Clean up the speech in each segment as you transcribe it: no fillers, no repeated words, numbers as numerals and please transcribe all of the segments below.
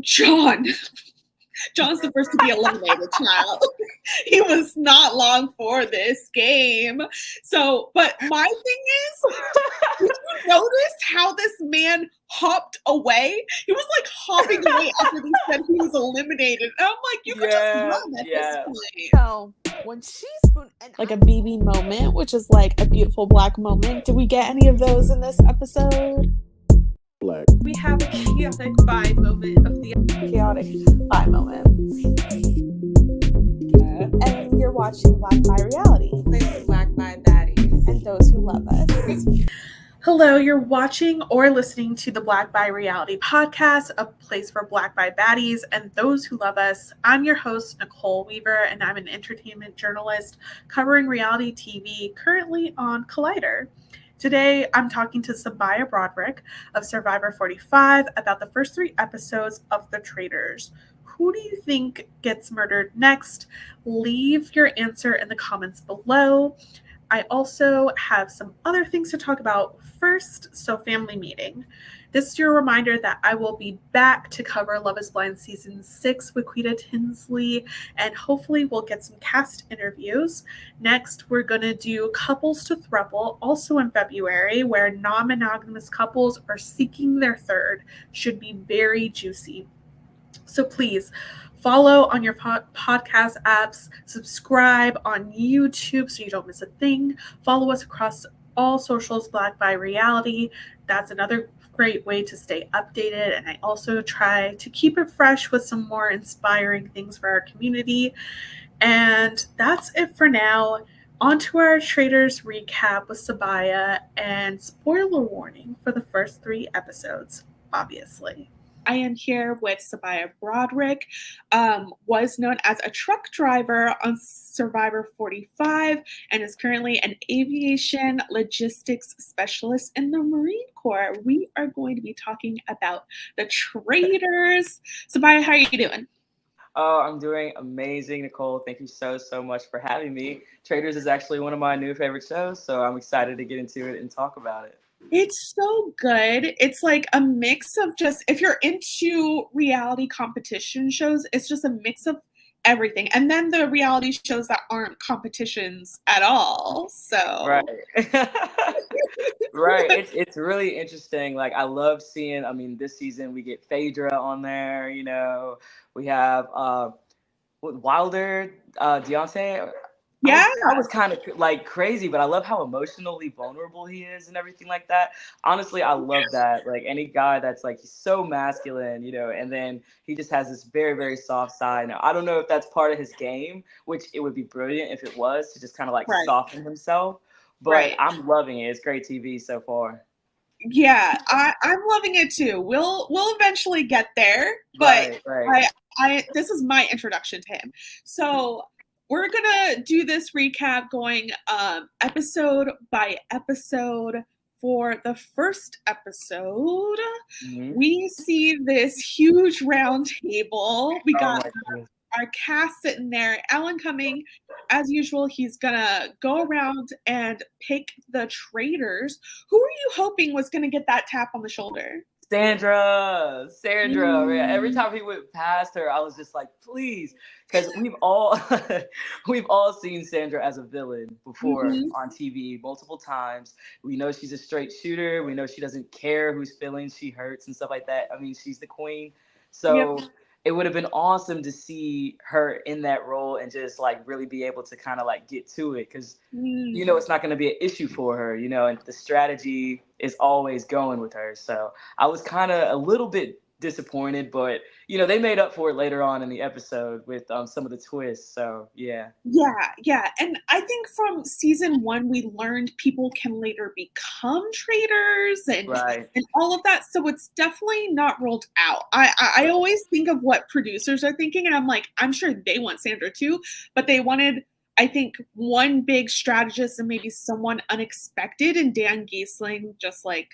John. John's the first to be eliminated, child. He was not long for this game. So, but my thing is, did you notice how this man hopped away? He was like hopping away after they said he was eliminated. And I'm like, you could just run at this point. So when she spoon like a BB moment, which is like a beautiful black moment. Did we get any of those in this episode? Black. We have a chaotic vibe moment of the chaotic vibe moment. And you're watching Black by Reality. Black by Baddies. And those who love us. Hello, you're watching or listening to the Black by Reality podcast, a place for Black by Baddies and those who love us. I'm your host, Nicole Weaver, and I'm an entertainment journalist covering reality TV, currently on Collider. Today, I'm talking to Sabiyah Broderick of Survivor 45 about the first 3 episodes of The Traitors. Who do you think gets murdered next? Leave your answer in the comments below. I also have some other things to talk about first, so family meeting. This is your reminder that I will be back to cover Love is Blind Season 6 with Quita Tinsley, and hopefully we'll get some cast interviews. Next, we're going to do Couples to Throuple, also in February, where non-monogamous couples are seeking their third. Should be very juicy. So please, follow on your podcast apps, subscribe on YouTube so you don't miss a thing. Follow us across all socials, Black by Reality. That's another great way to stay updated. And I also try to keep it fresh with some more inspiring things for our community. And that's it for now. On to our Traitors recap with Sabiyah, and spoiler warning for the first 3 episodes, obviously. I am here with Sabiyah Broderick, was known as a truck driver on Survivor 45 and is currently an aviation logistics specialist in the Marine Corps. We are going to be talking about The Traitors. Sabiyah, how are you doing? Oh, I'm doing amazing, Nicole. Thank you so much for having me. Traitors is actually one of my new favorite shows, so I'm excited to get into it and talk about it. It's so good. It's like a mix of just, if you're into reality competition shows, it's just a mix of everything. And then the reality shows that aren't competitions at all. So right. Right. It's really interesting. Like, I love seeing, this season we get Phaedra on there, we have Wilder, Deontay. Yeah, I was kind of like crazy, but I love how emotionally vulnerable he is and everything like that. Honestly, I love that. Like, any guy that's like, he's so masculine, and then he just has this very, very soft side. Now, I don't know if that's part of his game, which it would be brilliant if it was, to just kind of like soften himself. But I'm loving it. It's great TV so far. Yeah, I'm loving it too. We'll eventually get there, but I this is my introduction to him. So we're gonna do this recap going episode by episode. For the first episode, we see this huge round table. We got our cast sitting there. Alan Cumming, as usual, he's gonna go around and pick the traitors. Who are you hoping was gonna get that tap on the shoulder? Sandra. Man. Every time he went past her, I was just like, please, because we've all seen Sandra as a villain before on TV multiple times. We know she's a straight shooter. We know she doesn't care whose feelings she hurts and stuff like that. She's the queen. So it would have been awesome to see her in that role and just like really be able to kind of like get to it, because it's not going to be an issue for her, and the strategy is always going with her. So I was kind of a little bit disappointed, but they made up for it later on in the episode with some of the twists. So yeah, and I think from season 1 we learned people can later become traitors and all of that, so it's definitely not ruled out. I always think of what producers are thinking, and I'm like, I'm sure they want Sandra too, but they wanted, I think, one big strategist and maybe someone unexpected, and Dan Giesling, just like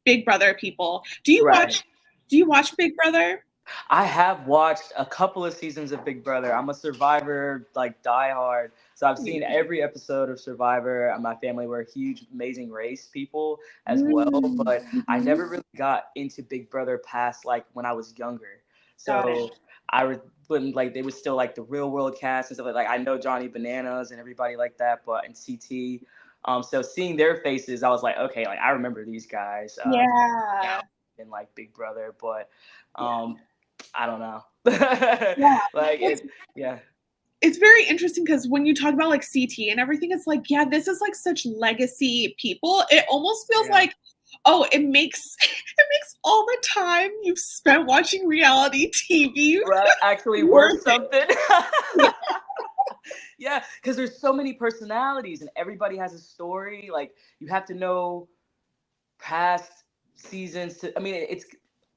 Big Brother people. Do you watch Big Brother? I have watched a couple of seasons of Big Brother. I'm a Survivor, like, diehard. So I've seen every episode of Survivor. My family were huge Amazing Race people as well. But I never really got into Big Brother past, like, when I was younger. So when like they were still like the Real World cast and stuff like I know Johnny Bananas and everybody like that, but in CT. So seeing their faces, I was like, okay, like I remember these guys. And like Big Brother, but I don't know. It's very interesting because when you talk about like CT and everything, it's like, yeah, this is like such legacy people. It almost feels like, oh, it makes all the time you've spent watching reality TV actually worth something. Yeah, because there's so many personalities and everybody has a story. Like you have to know past seasons to. I mean,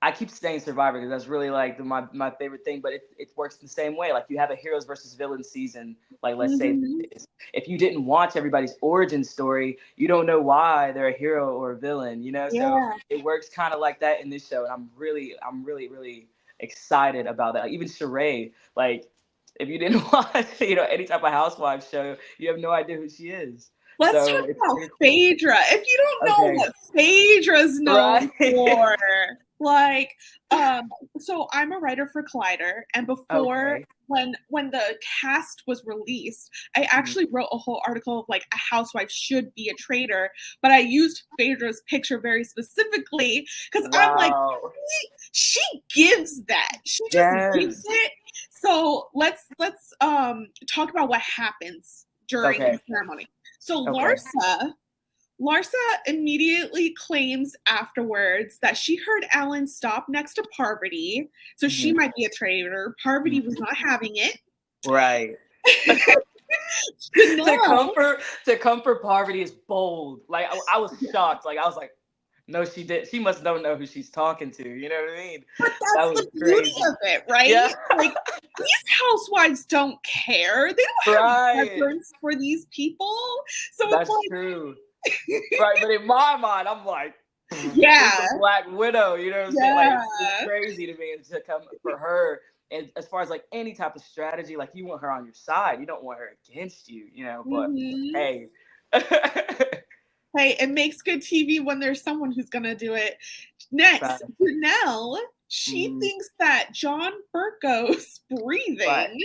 I keep saying Survivor because that's really like my favorite thing, but it works the same way. Like you have a heroes versus villains season, like let's say if you didn't watch everybody's origin story, you don't know why they're a hero or a villain, you know? So it works kind of like that in this show. And I'm really excited about that. Like, even Sheree, like if you didn't watch, any type of housewife show, you have no idea who she is. Let's talk about Phaedra. If you don't know what Phaedra's known for, like, so I'm a writer for Collider, and before when the cast was released, I actually wrote a whole article of like a housewife should be a traitor, but I used Phaedra's picture very specifically because I'm like, she gives that. She just gives it. So let's talk about what happens during the ceremony. So Larsa immediately claims afterwards that she heard Alan stop next to Parvati, so she might be a traitor. Parvati was not having it. Right. to comfort Parvati is bold. Like I was shocked. Like I was like, no, she did. She must don't know who she's talking to. You know what I mean? But that's the beauty of it, right? Yeah. Like these housewives don't care. They don't have reference for these people. So that's it's like true. Right, but in my mind, I'm like, yeah, the Black Widow. You know what I'm saying? Like it's crazy to me to come for her. And as far as like any type of strategy, like you want her on your side. You don't want her against you. You know, but hey. Hey, it makes good TV when there's someone who's gonna do it. Next, Janelle, she thinks that John Burko's breathing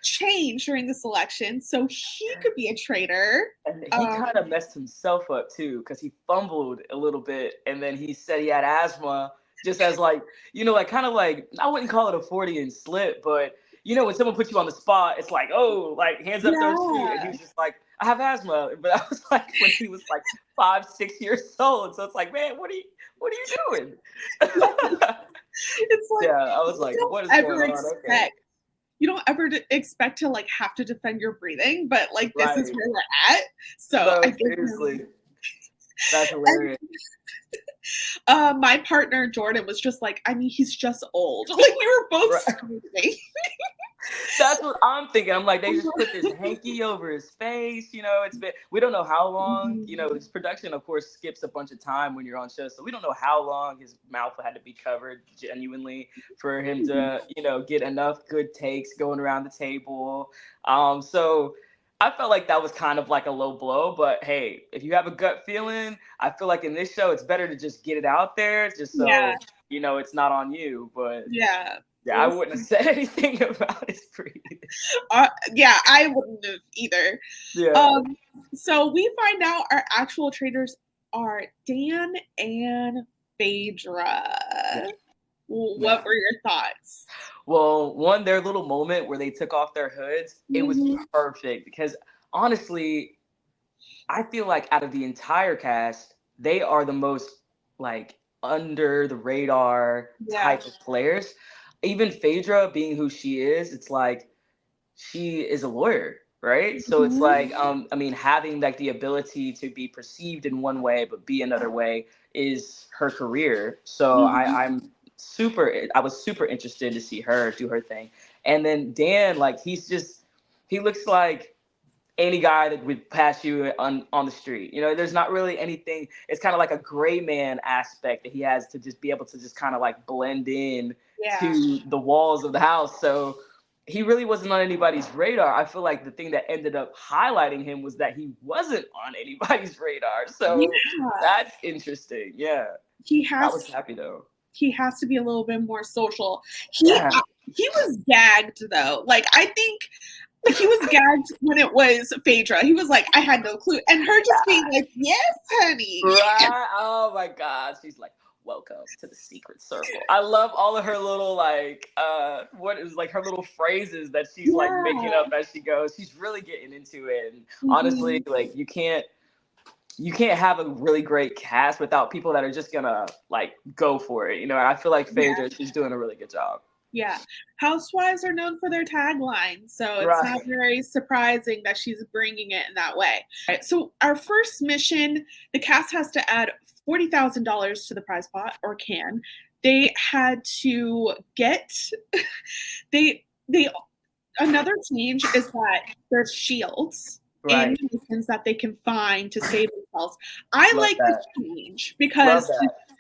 changed during this election, so he could be a traitor. And he kind of messed himself up too, because he fumbled a little bit, and then he said he had asthma, just as like, like kind of like, I wouldn't call it a Freudian slip, but when someone puts you on the spot, it's like, oh, like hands up, don't shoot. And he was just like, I have asthma. But I was like, when he was like 5-6 years old. So it's like, man, what are you doing? It's like, I was like, what is going on? Okay. You don't ever expect to like have to defend your breathing, but like this is where we're at. So I seriously. That's hilarious. My partner Jordan was just like, I mean, he's just old. Like we were both screaming. That's what I'm thinking. I'm like, they just put this hanky over his face. We don't know how long. His production, of course, skips a bunch of time when you're on shows, so we don't know how long his mouth had to be covered genuinely for him to, get enough good takes going around the table. So I felt like that was kind of like a low blow, but hey, if you have a gut feeling, I feel like in this show, it's better to just get it out there just so, it's not on you. But yeah, I wouldn't have said anything about his breathing. I wouldn't have either. Yeah. So we find out our actual traitors are Dan and Phaedra. Yeah. What were your thoughts? Well, their little moment where they took off their hoods, it was perfect because honestly, I feel like out of the entire cast, they are the most like under the radar type of players. Even Phaedra being who she is, it's like she is a lawyer, right? So it's like, having like the ability to be perceived in one way but be another way is her career. So I was super interested to see her do her thing. And then Dan, like he looks like any guy that would pass you on the street. There's not really anything. It's kind of like a gray man aspect that he has to just be able to just kind of like blend in to the walls of the house. So he really wasn't on anybody's radar. I feel like the thing that ended up highlighting him was that he wasn't on anybody's radar. So that's interesting. Yeah. I was happy though. he has to be a little bit more social. He was gagged though. Like I think he was gagged when it was Phaedra. He was like, I had no clue. And her just being like, yes, honey. Right? Oh my God. She's like, welcome to the secret circle. I love all of her little like what is like her little phrases that she's like making up as she goes. She's really getting into it. And honestly, like you can't have a really great cast without people that are just gonna like go for it. You know, I feel like Phaedra, she's doing a really good job. Yeah. Housewives are known for their tagline, so it's not very surprising that she's bringing it in that way. All right, so our first mission, the cast has to add $40,000 to the prize pot, or can. They had to get another change is that there's shields in missions that they can find to save themselves. I like the change because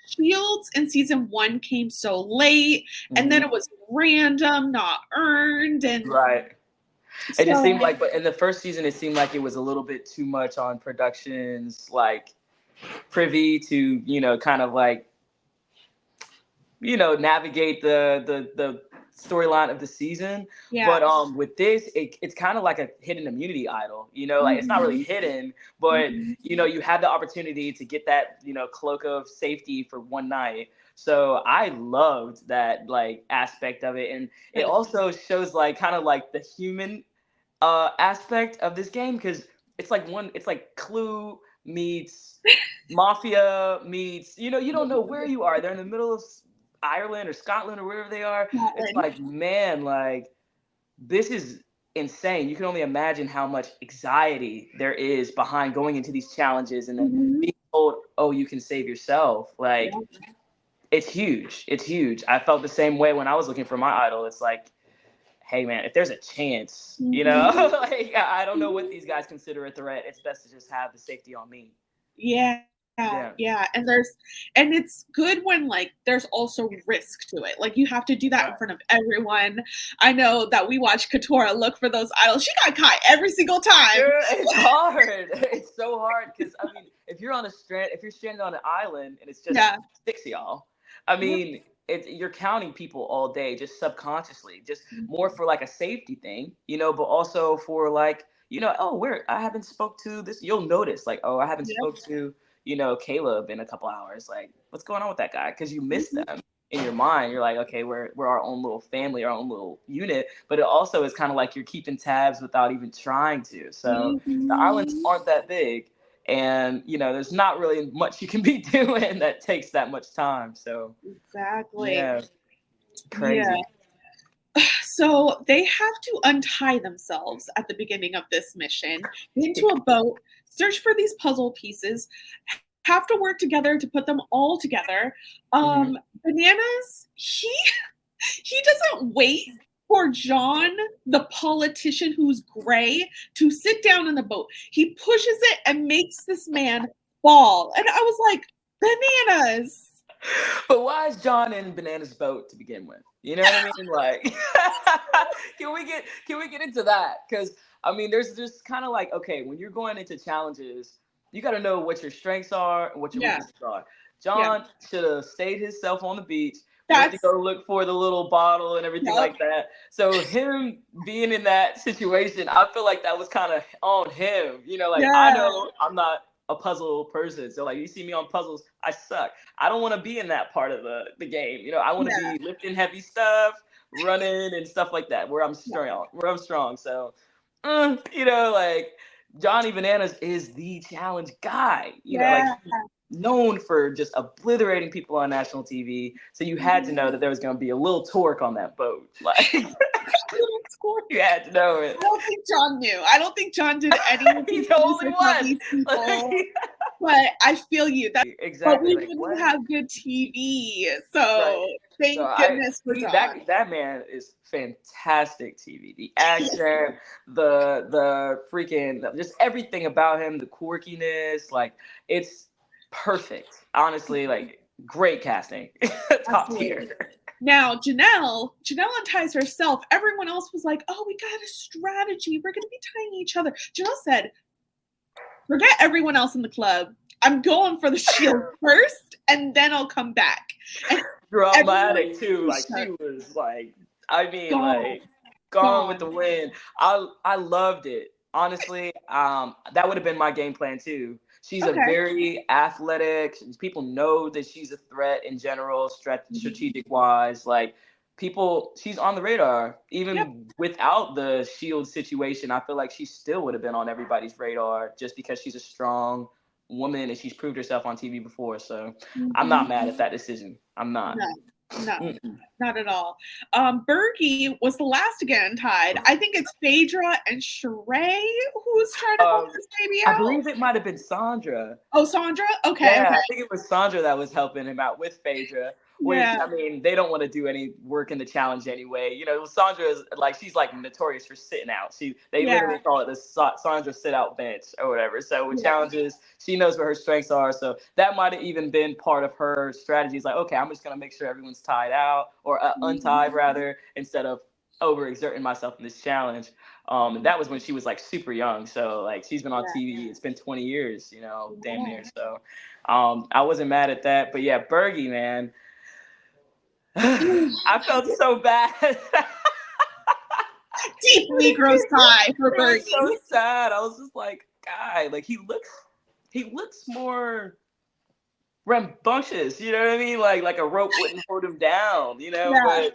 shields in season 1 came so late, and then it was random, not earned, and it just seemed like, but in the first season, it seemed like it was a little bit too much on productions, like privy to, you know, kind of like, you know, navigate the storyline of the season. But with this, it's kind of like a hidden immunity idol, you know, like it's not really hidden, but you know, you have the opportunity to get that, you know, cloak of safety for one night. So I loved that like aspect of it. And it also shows like kind of like the human aspect of this game, because it's like Clue meets Mafia meets, you know, you don't know where you are. They're in the middle of Ireland or Scotland or wherever they are. It's like, man, like this is insane. You can only imagine how much anxiety there is behind going into these challenges and then being told, oh, you can save yourself. Like it's huge. It's huge. I felt the same way when I was looking for my idol. It's like, hey man, if there's a chance, you know, like I don't know what these guys consider a threat. It's best to just have the safety on me. Yeah. And it's good when like there's also risk to it. Like you have to do that in front of everyone. I know that we watch Katora look for those idols. She got caught every single time. It's hard. It's so hard because I mean, if you're stranded on an island and it's just 6 of y'all, I mean, you're counting people all day just subconsciously, just more for like a safety thing, you know, but also for like, you know, I haven't spoke to this. You'll notice like, I haven't spoke to, you know, Caleb in a couple hours. Like, what's going on with that guy? Because you miss them in your mind. You're like, okay, we're our own little family, our own little unit. But it also is kind of like you're keeping tabs without even trying to. So the islands aren't that big. And, you know, there's not really much you can be doing that takes that much time. So crazy. So they have to untie themselves at the beginning of this mission, get into a boat, search for these puzzle pieces, have to work together to put them all together. Bananas, he doesn't wait for John, the politician who's gray, to sit down in the boat. He pushes it and makes this man fall. And I was like, Bananas. But why is John in Bananas' boat to begin with? You know what I mean? Like, can we get into that? Because I mean, there's just kind of like, okay, when you're going into challenges, you got to know what your strengths are and what your weaknesses are. John should have stayed himself on the beach. Went to go look for the little bottle and everything like that. So him being in that situation, I feel like that was kind of on him. You know, like I know I'm not a puzzle person, so like you see me on puzzles, I suck. I don't want to be in that part of the game. You know, I want to be lifting heavy stuff, running and stuff like that, where I'm strong. So, you know, like Johnny Bananas is the challenge guy. You know, like he's known for just obliterating people on national TV. So you had to know that there was going to be a little torque on that boat. Like you had to know it. I don't think John knew. I don't think John did any of He's the only one. But I feel you. Exactly. But we didn't have good TV, so thank goodness for John. That man is fantastic TV. The action, the freaking, just everything about him, the quirkiness, like it's perfect. Honestly, like great casting, top tier. Now, Janelle unties herself. Everyone else was like, oh, we got a strategy. We're going to be tying each other. Janelle said, forget everyone else in the club. I'm going for the shield first, and then I'll come back. And dramatic too. Like she was like, I mean, like gone with the wind. I loved it. Honestly, that would have been my game plan too. She's a very athletic. People know that she's a threat in general, strategic wise. Like she's on the radar. Even without the shield situation, I feel like she still would have been on everybody's radar just because she's a strong woman and she's proved herself on TV before. So I'm not mad at that decision. I'm not. No, not at all. Bergie was the last to get untied. I think it's Phaedra and Sheree who's trying to help this baby out. I believe it might have been Sandra. Oh, Sandra? Okay. Yeah, I think it was Sandra that was helping him out with Phaedra. Which, I mean, they don't want to do any work in the challenge anyway. You know, Sandra is like, she's like notorious for sitting out. They literally call it the Sandra sit out bench or whatever. So with challenges, she knows where her strengths are. So that might have even been part of her strategy. It's like, okay, I'm just going to make sure everyone's tied out or untied rather, instead of overexerting myself in this challenge. And that was when she was like super young. So like she's been on TV. It's been 20 years, you know, damn near. So I wasn't mad at that. But yeah, Bergie, man. I felt so bad. Deep Negro sigh for Bergie. It was so sad. I was just like, guy, like he looks more rambunctious, you know what I mean? Like a rope wouldn't hold him down, you know, but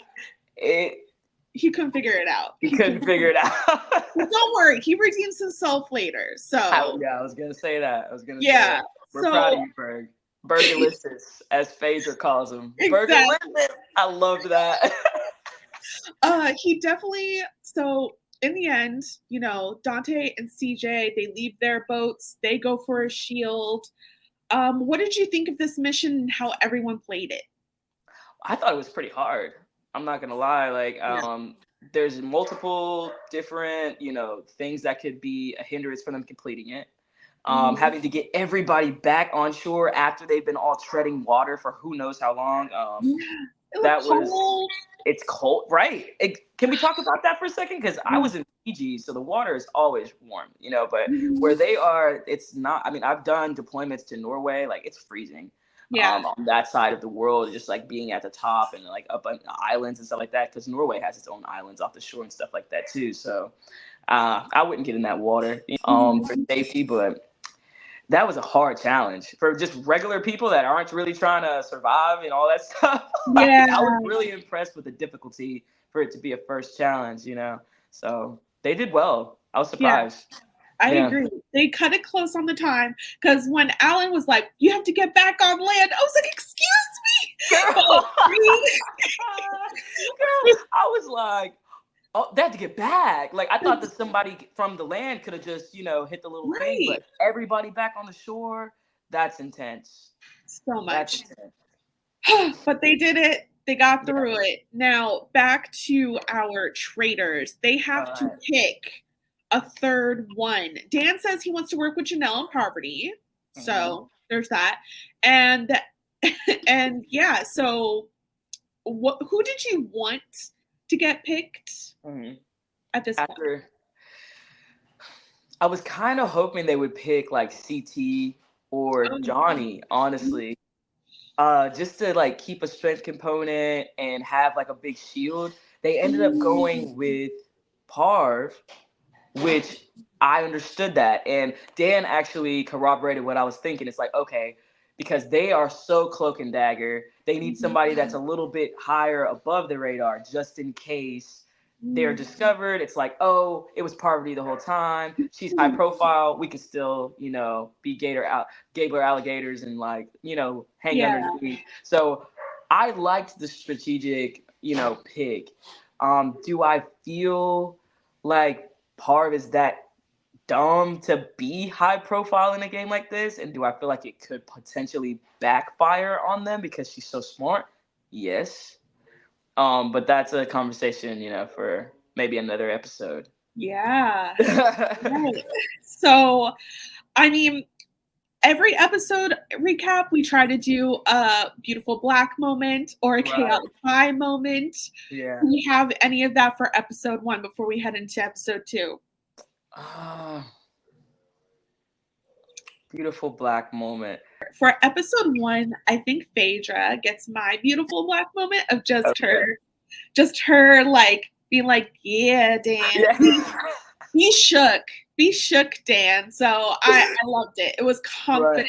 he couldn't figure it out. He couldn't figure it out. Don't worry, he redeems himself later. So I was gonna say that. Say that. We're proud of you, Berg. Bergalicious, as Phaedra calls him. Exactly. Bergalicious. I loved that. He definitely, so in the end, you know, Dante and CJ, they leave their boats, they go for a shield. What did you think of this mission and how everyone played it? I thought it was pretty hard. I'm not gonna lie. Like, there's multiple different, you know, things that could be a hindrance for them completing it. Having to get everybody back on shore after they've been all treading water for who knows how long. It's cold, right? Can we talk about that for a second? Because I was in Fiji, so the water is always warm, you know, but where they are, it's not. I mean, I've done deployments to Norway, like it's freezing. On that side of the world, just like being at the top and like up on the islands and stuff like that, because Norway has its own islands off the shore and stuff like that too. So I wouldn't get in that water for safety, but that was a hard challenge for just regular people that aren't really trying to survive and all that stuff. I was really impressed with the difficulty for it to be a first challenge, you know. So they did well. I was surprised. I agree. They cut it close on the time because when Alan was like, "You have to get back on land," I was like, "Excuse me." Girl, I was like, oh, they had to get back. Like I thought that somebody from the land could have just, you know, hit the little thing, but everybody back on the shore, that's intense. So much. But they did it. They got through it. Now back to our traitors. They have to pick a third one. Dan says he wants to work with Janelle and Parvati. So there's that. And so who did you want to get picked at this point? I was kind of hoping they would pick like CT or Johnny, honestly. Just to like keep a strength component and have like a big shield. They ended up going with Parv, which I understood that. And Dan actually corroborated what I was thinking. It's like, okay, because they are so cloak and dagger, they need somebody that's a little bit higher above the radar just in case they're discovered. It's like, oh, it was Parvati the whole time. She's high profile. We could still, you know, be Gabler alligators and like, you know, hang underneath. So I liked the strategic, you know, pick. Do I feel like Parv is that dumb to be high profile in a game like this? And do I feel like it could potentially backfire on them because she's so smart? Yes. But that's a conversation, you know, for maybe another episode. Yeah. Right. So, I mean, every episode recap, we try to do a beautiful black moment or a chaotic high moment. Yeah. Do we have any of that for episode 1 before we head into episode 2? Beautiful black moment. episode 1, I think Phaedra gets my beautiful black moment of just her like being like, yeah, Dan. Yeah. Be shook, Dan. So I loved it. It was confidence.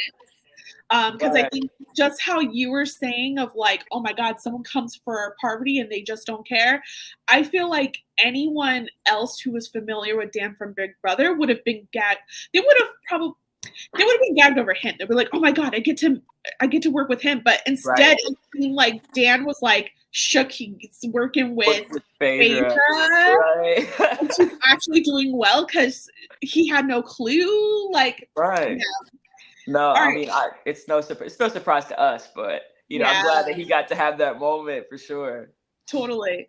Because I think just how you were saying of like, oh my God, someone comes for Parvati and they just don't care. I feel like anyone else who was familiar with Dan from Big Brother would have been gagged. They would have been gagged over him. They'd be like, oh my God, I get to work with him. But instead it seemed like Dan was like shook. He's working with Phaedra. Right. And she's actually doing well because he had no clue. Like, right. No, I mean, it's no surprise to us, but I'm glad that he got to have that moment for sure. Totally.